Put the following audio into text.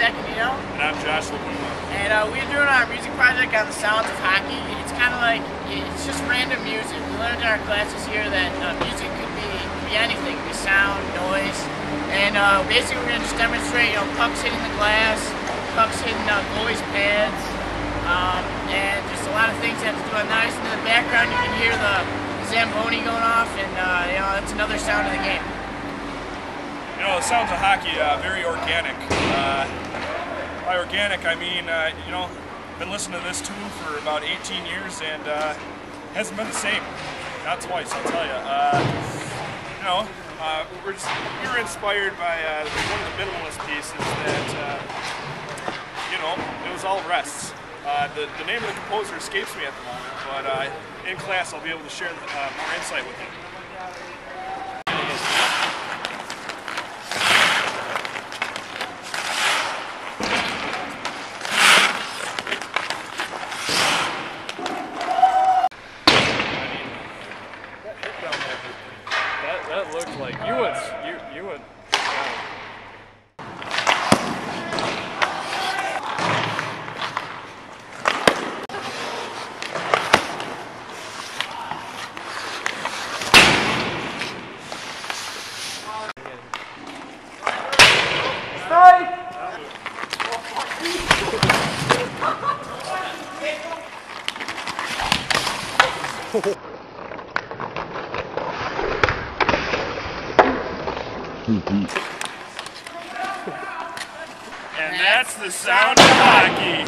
And I'm Josh. And we're doing our music project on the sounds of hockey. It's kind of like, it's just random music. We learned in our classes here that music could be anything. It could be sound, noise. And basically we're going to just demonstrate, pucks hitting the glass, pucks hitting goalies' pads, and just a lot of things that have to do on the ice. And in the background you can hear the Zamboni going off, and that's another sound of the game. The sounds of hockey, very organic. By organic, I mean, been listening to this tune for about 18 years and hasn't been the same. Not twice, I'll tell you. We were inspired by one of the minimalist pieces that, it was all rests. The name of the composer escapes me at the moment, but in class I'll be able to share more insight with you. That looked like you went. And that's the sound of hockey.